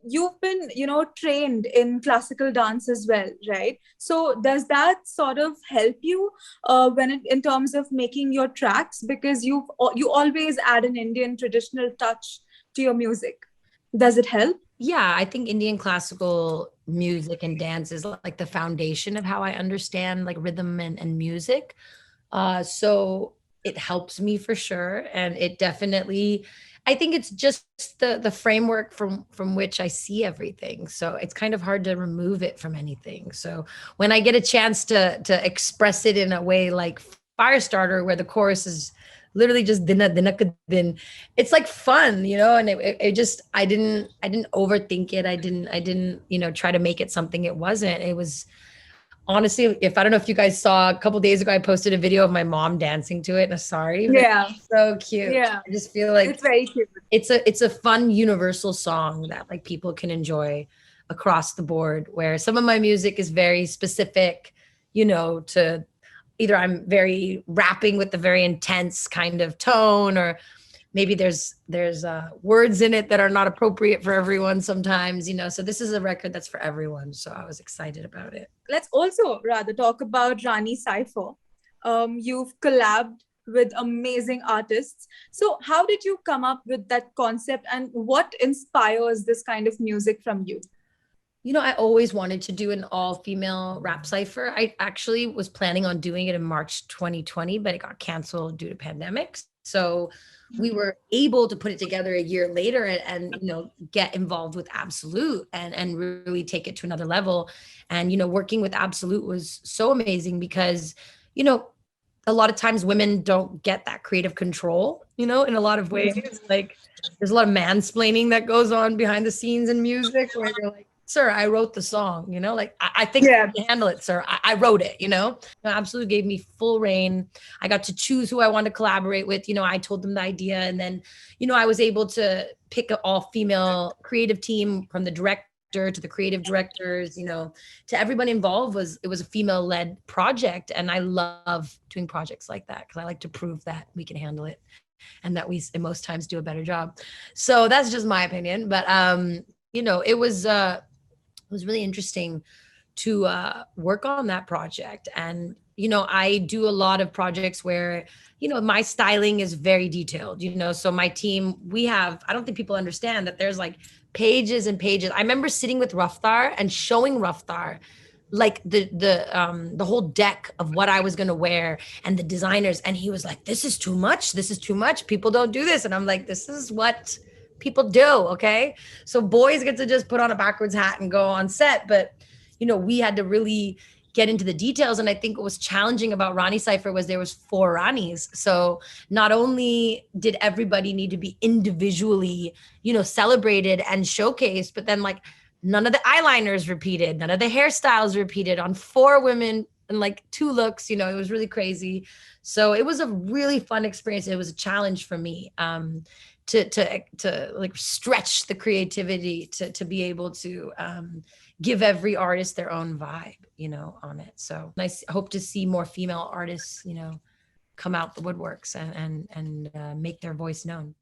you've been, trained in classical dance as well, right? So does that sort of help you in terms of making your tracks, because you always add an Indian traditional touch to your music? Does it help? Yeah, I think Indian classical music and dance is like the foundation of how I understand like rhythm and music. So it helps me for sure. And it definitely, I think it's just the framework from which I see everything. So it's kind of hard to remove it from anything. So when I get a chance to express it in a way like Firestarter, where the chorus is literally just dinna dinna ka din, it's like fun, and it just I didn't overthink it. I didn't, try to make it something it wasn't. It was honestly, if I don't know if you guys saw a couple days ago, I posted a video of my mom dancing to it in a sari, but Yeah, it's so cute. yeah, I just feel like it's very cute. it's a fun universal song that like people can enjoy across the board, where some of my music is very specific, to either I'm very rapping with a very intense kind of tone, or maybe there's words in it that are not appropriate for everyone sometimes, so this is a record that's for everyone, so I was excited about it. Let's also rather talk about Rani Cypher. You've collabed with amazing artists. So, how did you come up with that concept, and what inspires this kind of music from you? I always wanted to do an all-female rap cipher. I actually was planning on doing it in March 2020, but it got canceled due to pandemics. So we were able to put it together a year later and get involved with Absolute and really take it to another level. And working with Absolute was so amazing because you know a lot of times women don't get that creative control, in a lot of ways. Like there's a lot of mansplaining that goes on behind the scenes in music where you're like, sir, I wrote the song, like I think I Yeah. can handle it, sir. I wrote it, Absolutely gave me full reign. I got to choose who I wanted to collaborate with. I told them the idea, and then, I was able to pick an all-female creative team, from the director to the creative directors, to everybody involved. It was a female led project. And I love doing projects like that because I like to prove that we can handle it and that we in most times do a better job. So that's just my opinion. But it was really interesting to work on that project. And I do a lot of projects where my styling is very detailed. So my team, I don't think people understand that there's like pages and pages. I remember sitting with Raftar and showing Raftar like the whole deck of what I was going to wear and the designers, and he was like, this is too much, people don't do this. And I'm like, this is what people do. Okay, so boys get to just put on a backwards hat and go on set, but we had to really get into the details. And I think what was challenging about Rani Cypher was there was 4 Ranis. So not only did everybody need to be individually, celebrated and showcased, but then like none of the eyeliners repeated, none of the hairstyles repeated on 4 women and like 2 looks. It was really crazy. So it was a really fun experience. It was a challenge for me. To like stretch the creativity to be able to give every artist their own vibe, on it. So I hope to see more female artists, come out the woodworks and make their voice known.